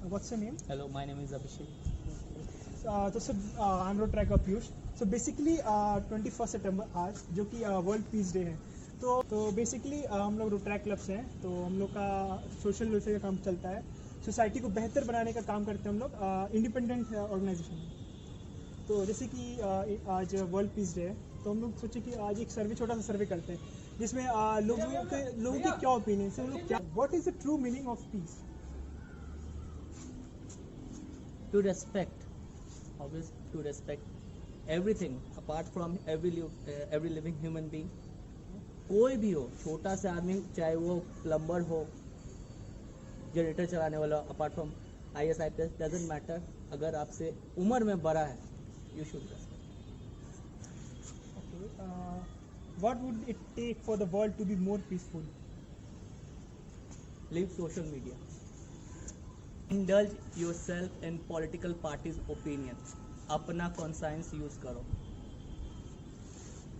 What's your name? Hello, my name is Abhishek. I'm road tracker Piyush. So basically 21 सितंबर आज जो कि world peace day है. तो basically हम लोग रोड ट्रैक क्लब से हैं. तो हम लोग का सोशल वेलफेयर का काम चलता है. सोसाइटी को बेहतर बनाने का काम करते हैं हम लोग इंडिपेंडेंट ऑर्गेनाइजेशन में. तो जैसे कि आज वर्ल्ड पीस डे है, तो हम लोग सोचे कि आज एक सर्वे, छोटा सा सर्वे करते हैं जिसमें लोगों के क्या ओपिनियन है, लोग क्या, what is the true meaning of peace. To respect, always to respect everything apart from every living human being. कोई भी हो, छोटा सा आदमी, चाहे वो प्लम्बर हो, जनरेटर चलाने वाला, apart from IAS IPS, doesn't matter. अगर आपसे उम्र में बड़ा है, you should respect. What would it take for the world to be more peaceful? Leave social media. Indulge yourself in political parties' opinions. अपना conscience use करो.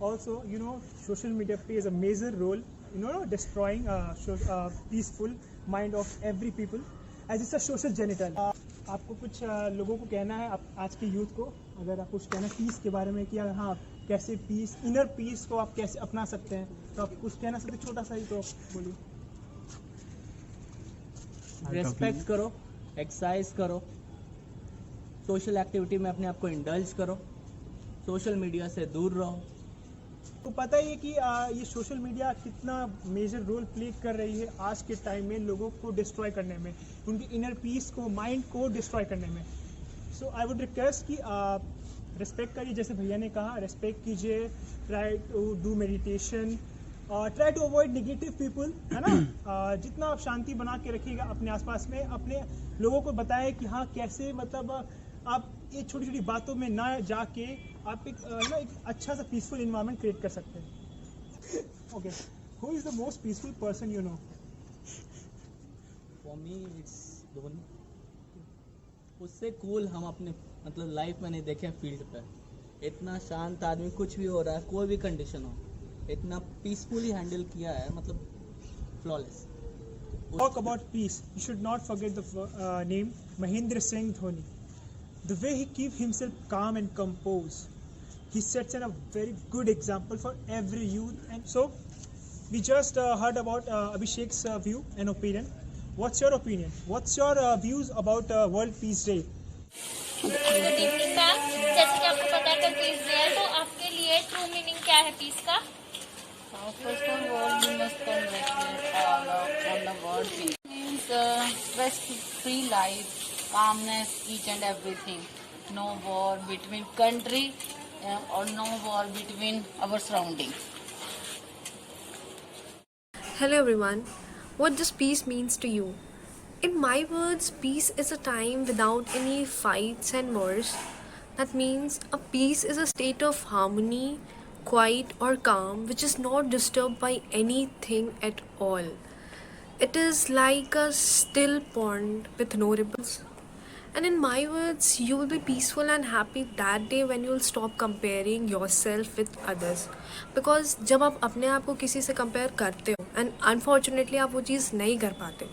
Also, social media plays a major role, destroying peaceful mind of every people, as it's a social genital. आपको कुछ लोगों को कहना है, आज के यूथ को, अगर आप कुछ कहना पीस के बारे में कि हाँ कैसे पीस, इनर पीस को आप कैसे अपना सकते हैं, तो आप कुछ कहना सकते, छोटा सा ही तो बोलिए. रेस्पेक्ट करो, एक्सरसाइज करो, सोशल एक्टिविटी में अपने आप को इंडल्ज करो, सोशल मीडिया से दूर रहो. तो पता ही है कि ये सोशल मीडिया कितना मेजर रोल प्ले कर रही है आज के टाइम में लोगों को डिस्ट्रॉय करने में, उनकी इनर पीस को, माइंड को डिस्ट्रॉय करने में. सो आई वुड रिक्वेस्ट कि आप रिस्पेक्ट करिए, जैसे भैया ने कहा, रिस्पेक्ट कीजिए, try to do meditation, try to avoid negative people, है ना. जितना आप शांति बना के रखिएगा अपने आसपास में, अपने लोगों को बताएं कि हाँ कैसे, मतलब आप ये छोटी छोटी बातों में ना जाके आप एक अच्छा सा पीसफुल इन्वायरमेंट क्रिएट कर सकते हैं. Okay, who is the most peaceful person you know? For me it's Dhoni. उससे कूल हम अपने मतलब लाइफ में नहीं देखे फील्ड पे. इतना शांत आदमी, कुछ भी हो रहा है, कोई भी कंडीशन हो, इतना पीसफुली हैंडल किया है, मतलब flawless. Talk about peace. You should not forget the name Mahendra Singh Dhoni. The way he keeps himself calm and composed, he sets a very good example for every youth. And so, we just heard about Abhishek's view and opinion. What's your opinion? What's your views about World Peace Day? Good evening ma'am. जैसे कि आपको पता है कल piece day है, तो आपके लिए ट्रू मीनिंग क्या है पीस का? First of all, we must congratulate all on the world peace. Means stress-free life, calmness, each and everything. No war between country or no war between our surroundings. Hello everyone. What does peace means to you? In my words, peace is a time without any fights and wars. That means a peace is a state of harmony, quiet or calm, which is not disturbed by anything at all. It is like a still pond with no ripples. And in my words, you will be peaceful and happy that day when you will stop comparing yourself with others. Because जब आप अपने आप को किसी से compare करते हो and unfortunately आप वो चीज़ नहीं कर पाते,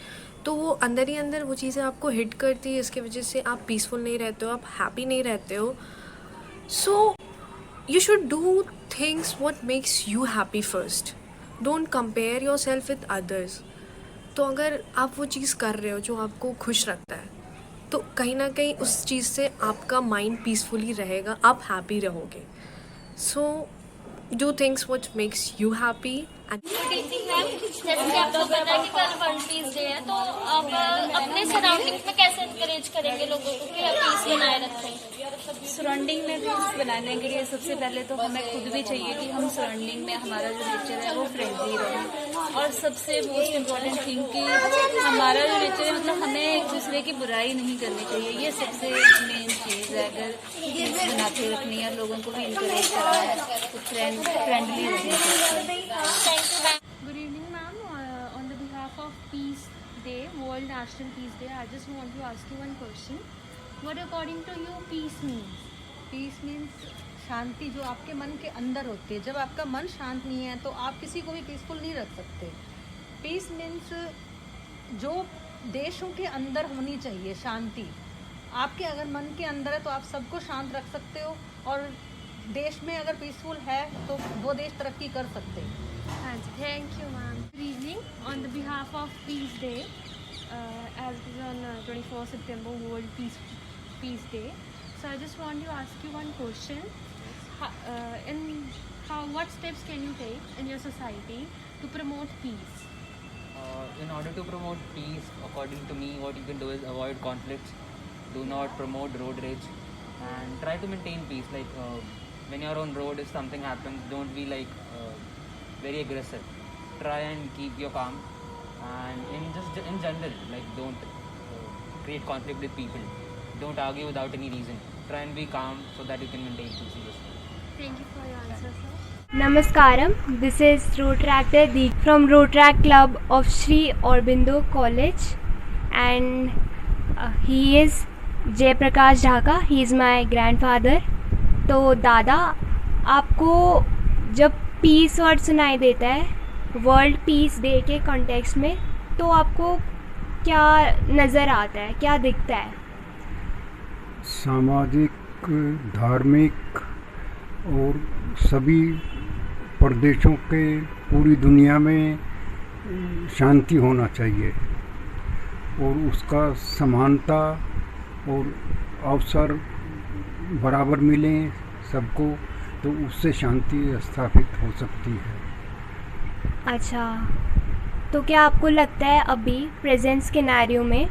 तो वो अंदर ही अंदर वो चीज़ें आपको हिट करती है, इसकी वजह से आप पीसफुल नहीं रहते हो, आप हैप्पी नहीं रहते हो. सो you should do things what makes you happy first. Don't compare yourself with others. तो अगर आप वो चीज़ कर रहे हो जो आपको खुश रखता है, तो कहीं ना कहीं उस चीज़ से आपका माइंड पीसफुली रहेगा, आप हैप्पी रहोगे. So do things what makes you happy. Good evening ma'am. जैसे कि आपको पता है कि कल वर्ल्ड पीस डे है, तो आप अपने सराउंडिंग्स में कैसे इंकरेज करेंगे लोगों को कि पीस बनाए रखें? सराउंडिंग में पीस बनाने के लिए सबसे पहले तो हमें खुद भी चाहिए कि हम सराउंडिंग में हमारा जो नेचर है वो फ्रेंडली रहे. और सबसे मोस्ट इम्पॉर्टेंट थिंग कि हमारा जो नेचर है, मतलब हमें एक दूसरे की बुराई नहीं करनी चाहिए. ये सबसे मेन चीज़ है. अगर पीस बना के रखनी है, लोगों को भी इंकरेज करना है, तो फ्रेंडली रहना चाहिए. Good evening, ma'am. On the behalf of Peace Day, World National Peace Day, I just want to ask you one question. What according to you peace means? Peace means शांति जो आपके मन के अंदर होती है. जब आपका मन शांत नहीं है तो आप किसी को भी पीसफुल नहीं रख सकते. पीस मीन्स जो देशों के अंदर होनी चाहिए शांति। आपके अगर मन के अंदर है तो आप सबको शांत रख सकते हो, और देश में अगर पीसफुल है तो वो देश तरक्की कर सकते हैं। हाँ जी, thank you ma'am. Good evening. On the behalf of peace day, as it is on 24 September World Peace Day, so I just want to ask you one question. What steps can you take in your society to promote peace? In order to promote peace, according to me, what you can do is avoid conflicts, do not promote road rage, and try to maintain peace. Like when you're on road, if something happens, don't be like very aggressive. Try and keep your calm, and in general, like don't create conflict with people. Don't argue without any reason. Try and be calm so that you can maintain peace in this way. Thank you for your answer, sir. Namaskaram, this is Rotractor Deek from Rotrac Club of Sri Aurobindo College, and he is Jay Prakash Dhaka. He is my grandfather. तो दादा, आपको जब piece word सुनाई देता है world peace day के context में, तो आपको क्या नज़र आता है, क्या दिखता है? सामाजिक, धार्मिक और सभी प्रदेशों के पूरी दुनिया में शांति होना चाहिए, और उसका समानता और अवसर बराबर मिलें सबको, तो उससे शांति स्थापित हो सकती है। अच्छा, तो क्या आपको लगता है अभी प्रेजेंट सिनेरियो में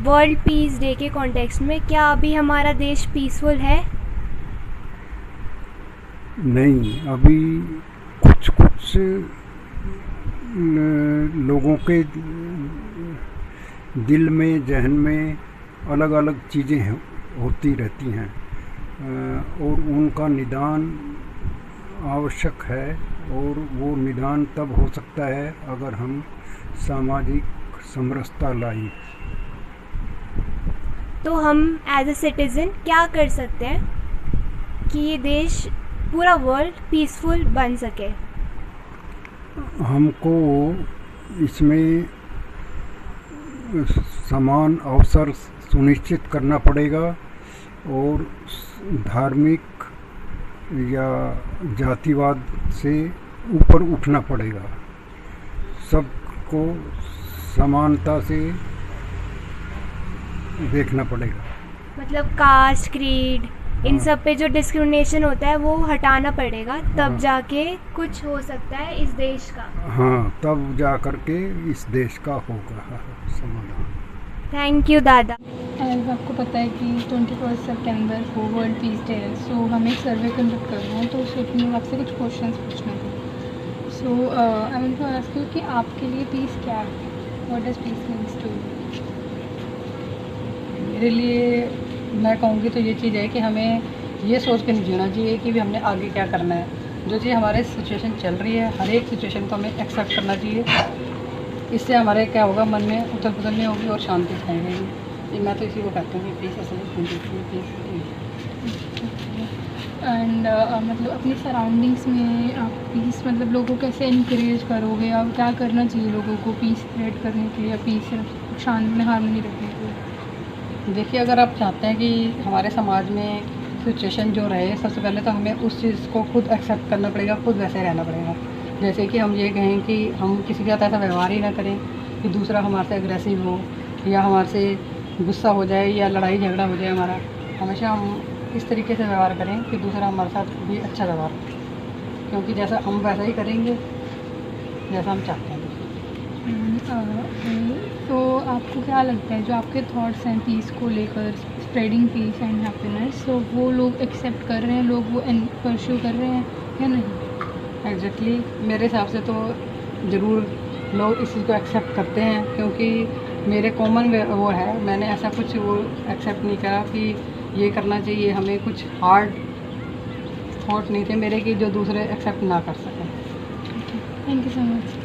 वर्ल्ड पीस डे के कॉन्टेक्स्ट में क्या अभी हमारा देश पीसफुल है? नहीं, अभी कुछ लोगों के दिल में, जहन में अलग अलग चीज़ें होती रहती हैं, और उनका निदान आवश्यक है, और वो निदान तब हो सकता है अगर हम सामाजिक समरसता लाएं। तो हम एज ए सिटीज़न क्या कर सकते हैं कि ये देश, पूरा वर्ल्ड पीसफुल बन सके? हमको इसमें समान अवसर सुनिश्चित करना पड़ेगा, और धार्मिक या जातिवाद से ऊपर उठना पड़ेगा। सबको समानता से देखना पड़ेगा। मतलब कास्ट, क्रीड, इन सब पे जो डिस्क्रिमिनेशन होता है वो हटाना पड़ेगा, तब जाके कुछ हो सकता है इस देश का। हाँ, तब जा कर के इस देश का होगा समाधान। थैंक यू दादा। आपको पता है कि 21 सितंबर को वर्ल्ड पीस डे है, सो हम एक सर्वे कंडक्ट कर रहे हैं, तो उसमें आपसे कुछ क्वेश्चंस पूछने थे। So I want to ask you कि आपके लिए पीस क्या है? What does peace means to you? मेरे लिए मैं कहूँगी तो ये चीज़ है कि हमें ये सोच के नहीं जीना चाहिए कि भी हमने आगे क्या करना है। जो चीज़ हमारे सिचुएशन चल रही है, हर एक सिचुएशन को हमें एक्सेप्ट करना चाहिए। इससे हमारे क्या होगा, मन में उथल पुथल नहीं होगी और शांति छाई रहेगी। ये मैं तो इसी को कहता हूँ कि पीस असल एंड मतलब अपनी सराउंडिंग्स में आप पीस मतलब लोगों को कैसे इनक्रेज करोगे? आप क्या करना चाहिए लोगों को पीस स्प्रेड करने के लिए या पीस शांति में हार्मनी रखने के लिए? देखिए, अगर आप चाहते हैं कि हमारे समाज में सिचुएशन जो रहे, सबसे पहले तो हमें उस चीज़ को खुद एक्सेप्ट करना पड़ेगा, खुद वैसे रहना पड़ेगा। जैसे कि हम ये कहें कि हम किसी के साथ ऐसा व्यवहार ही ना करें कि दूसरा हमारे से एग्रेसिव हो या हमारे से गुस्सा हो जाए या लड़ाई झगड़ा हो जाए हमारा। हमेशा हम इस तरीके से व्यवहार करें कि दूसरा हमारे साथ भी अच्छा व्यवहार करे, क्योंकि जैसा हम वैसा ही करेंगे जैसा हम चाहते हैं। तो आपको क्या लगता है जो आपके थॉट्स हैं पीस को लेकर, स्प्रेडिंग पीस एंड हैप्पीनेस, तो वो लोग एक्सेप्ट कर रहे हैं, लोग वो परस्यू कर रहे हैं या नहीं? एग्जैक्टली मेरे हिसाब से तो ज़रूर लोग इस चीज़ को एक्सेप्ट करते हैं, क्योंकि मेरे कॉमन वो है, मैंने ऐसा कुछ वो एक्सेप्ट नहीं करा कि ये करना चाहिए हमें। कुछ हार्ड थॉट नहीं थे मेरे कि जो दूसरे एक्सेप्ट ना कर सकें। Thank you so much.